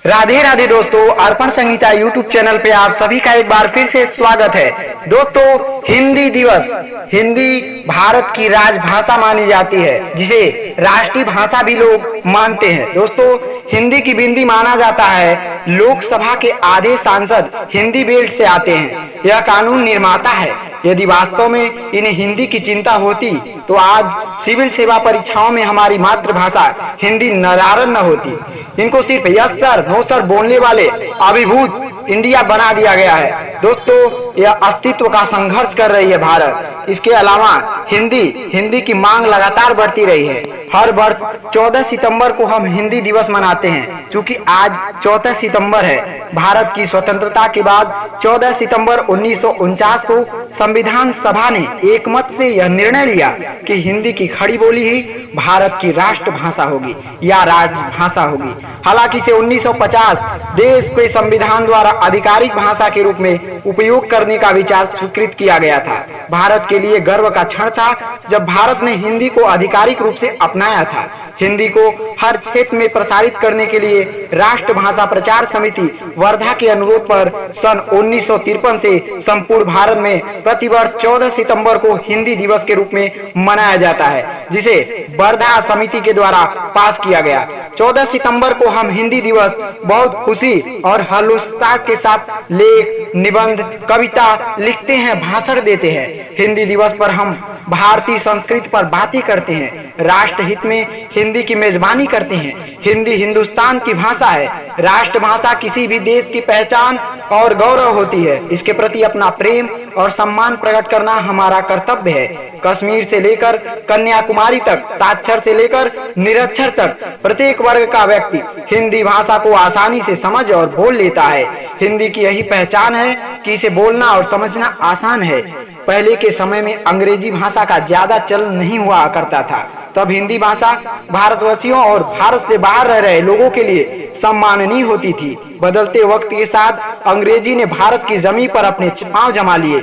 राधे राधे दोस्तों, अर्पण Sangeeta YouTube channel पे आप सभी का एक बार फिर से स्वागत है। दोस्तों, हिंदी दिवस, हिंदी भारत की राजभाषा मानी जाती है, जिसे राष्ट्रीय भाषा भी लोग मानते हैं। दोस्तों, हिंदी की बिंदी माना जाता है। लोकसभा के आधे सांसद हिंदी बेल्ट से आते हैं। यह कानून निर्माता है। यदि वास्तव में इन्हें हिंदी की चिंता होती तो आज सिविल सेवा परीक्षाओं में हमारी मातृभाषा हिंदी नदारद न होती। इनको सिर्फ यस सर नो सर बोलने वाले अभिभूत इंडिया बना दिया गया है। दोस्तों, यह अस्तित्व का संघर्ष कर रही है भारत। इसके अलावा हिंदी की मांग लगातार बढ़ती रही है। हर वर्ष 14 सितंबर को हम हिंदी दिवस मनाते हैं। चूंकि आज 14 सितंबर है, भारत की स्वतंत्रता के बाद 14 सितंबर 1949 को संविधान सभा ने एकमत से यह निर्णय लिया कि हिंदी की खड़ी बोली ही भारत की राष्ट्रभाषा होगी या राजभाषा होगी। हालांकि इसे 1950 देश के संविधान द्वारा आधिकारिक भाषा के रूप में उपयोग करने का विचार स्वीकृत किया गया था। भारत के लिए गर्व का क्षण था जब भारत ने हिंदी को आधिकारिक रूप से अपनाया था। हिंदी को हर क्षेत्र में प्रसारित करने के लिए राष्ट्रभाषा प्रचार समिति वर्धा के अनुरोध पर सन 1953 से संपूर्ण भारत में प्रतिवर्ष 14 सितंबर को हिंदी दिवस के रूप में मनाया जाता है, जिसे वर्धा समिति के द्वारा पास किया गया। 14 सितंबर को हम हिंदी दिवस बहुत खुशी और हर्षोल्लास के साथ लेख, निबंध, कविता लिखते हैं, भाषण देते हैं। हिंदी दिवस पर हम भारतीय संस्कृति पर बातें करते हैं, राष्ट्र हित में हिंदी की मेजबानी करते हैं। हिंदी हिंदुस्तान की भाषा है। राष्ट्रभाषा किसी भी देश की पहचान और गौरव होती है। इसके प्रति अपना प्रेम और सम्मान प्रकट करना हमारा कर्तव्य है। कश्मीर से लेकर कन्याकुमारी तक, साक्षर से लेकर निरक्षर तक प्रत्येक वर्ग का व्यक्ति हिंदी भाषा को आसानी से समझ और बोल लेता है। हिंदी की यही पहचान है कि इसे बोलना और समझना आसान है। पहले के समय में अंग्रेजी भाषा का ज्यादा चलन नहीं हुआ करता था। तब हिंदी भाषा भारतवासियों और भारत से बाहर रह रहे लोगों के लिए सम्माननीय होती थी। बदलते वक्त के साथ अंग्रेजी ने भारत की जमीन पर अपने पांव जमा लिए।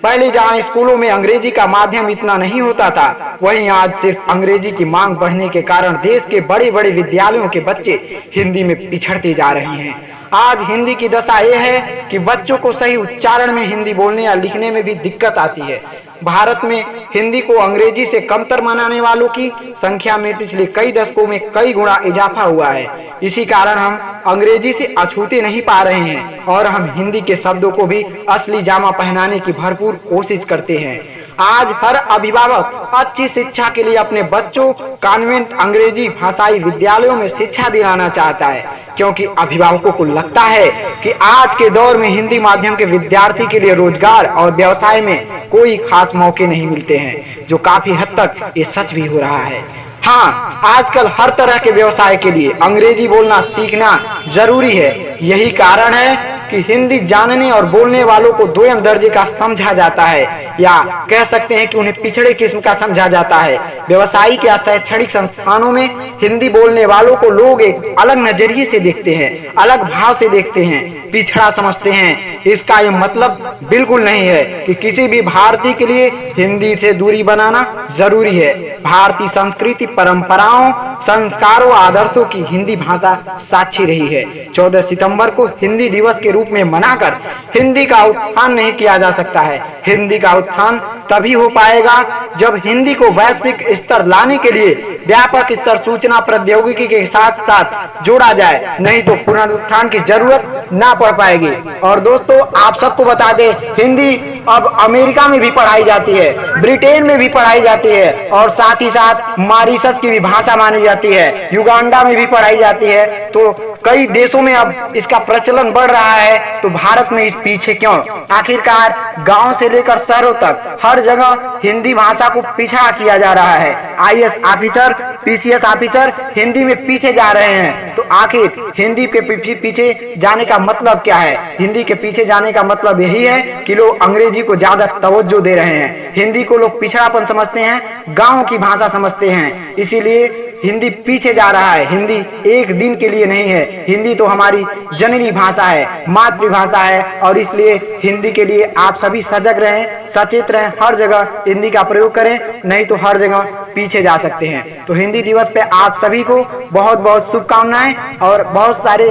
पहले जहां स्कूलों में अंग्रेजी का माध्यम इतना नहीं होता था, वहीं आज सिर्फ अंग्रेजी की मांग बढ़ने के कारण देश के बड़े बड़े विद्यालयों के बच्चे हिंदी में पिछड़ते जा रहे हैं। आज हिंदी की दशा यह है कि बच्चों को सही उच्चारण में हिंदी बोलने या लिखने में भी दिक्कत आती है। भारत में हिंदी को अंग्रेजी से कमतर मानने वालों की संख्या में पिछले कई दशकों में कई गुना इजाफा हुआ है। इसी कारण हम अंग्रेजी से अछूते नहीं पा रहे हैं और हम हिंदी के शब्दों को भी असली जामा पहनाने की भरपूर कोशिश करते हैं। आज हर अभिभावक अच्छी शिक्षा के लिए अपने बच्चों कॉन्वेंट अंग्रेजी भाषाई विद्यालयों में शिक्षा दिलाना चाहता है, क्योंकि अभिभावकों को लगता है कि आज के दौर में हिंदी माध्यम के विद्यार्थी के लिए रोजगार और व्यवसाय में कोई खास मौके नहीं मिलते हैं, जो काफी हद तक ये सच भी हो रहा है। हाँ, आजकल हर तरह के व्यवसाय के लिए अंग्रेजी बोलना सीखना जरूरी है। यही कारण है कि हिंदी जानने और बोलने वालों को दोयम दर्जे का समझा जाता है, या कह सकते हैं कि उन्हें पिछड़े किस्म का समझा जाता है। व्यवसायिक या शैक्षणिक संस्थानों में हिंदी बोलने वालों को लोग एक अलग नजरिए से देखते हैं, अलग भाव से देखते हैं, पिछड़ा समझते हैं। इसका यह मतलब बिल्कुल नहीं है कि किसी भी भारतीय के लिए हिंदी से दूरी बनाना जरूरी है। भारतीय संस्कृति, परंपराओं, संस्कारों, आदर्शों की हिंदी भाषा साक्षी रही है। 14 सितंबर को हिंदी दिवस के रूप में मनाकर हिंदी का उत्थान नहीं किया जा सकता है। हिंदी का उत्थान तभी हो पाएगा जब हिंदी को वैश्विक स्तर लाने के लिए व्यापक स्तर सूचना प्रौद्योगिकी के साथ साथ जोड़ा जाए, नहीं तो पुनरुत्थान की जरूरत ना पड़ पाएगी। और दोस्तों, आप सबको बता दें, हिंदी अब अमेरिका में भी पढ़ाई जाती है, ब्रिटेन में भी पढ़ाई जाती है, और साथ ही साथ मॉरिशस की भी भाषा मानी जाती है, युगांडा में भी पढ़ाई जाती है। तो कई देशों में अब इसका प्रचलन बढ़ रहा है, तो भारत में इस पीछे क्यों? आखिरकार गांव से लेकर शहरों तक हर जगह हिंदी भाषा को पिछड़ा किया जा रहा है। IAS officer, PCS officer Hindi में पीछे जा रहे हैं। तो आखिर हिंदी के पीछे जाने का मतलब क्या है? हिंदी के पीछे जाने का मतलब यही है कि लोग अंग्रेजी को ज्यादा तवज्जो दे रहे हैं। हिंदी को लोग पिछड़ापन समझते हैं, गाँव की भाषा समझते हैं, इसीलिए हिंदी पीछे जा रहा है। हिंदी एक दिन के लिए नहीं है। हिंदी तो हमारी जननी भाषा है, मातृभाषा है, और इसलिए हिंदी के लिए आप सभी सजग रहें, सचेत रहें, हर जगह हिंदी का प्रयोग करें, नहीं तो हर जगह पीछे जा सकते हैं। तो हिंदी दिवस पे आप सभी को बहुत बहुत शुभकामनाएं और बहुत सारे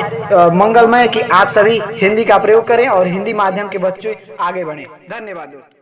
मंगलमय कि आप सभी हिंदी का प्रयोग करें और हिंदी माध्यम के बच्चे आगे बढ़ें। धन्यवाद दोस्तों।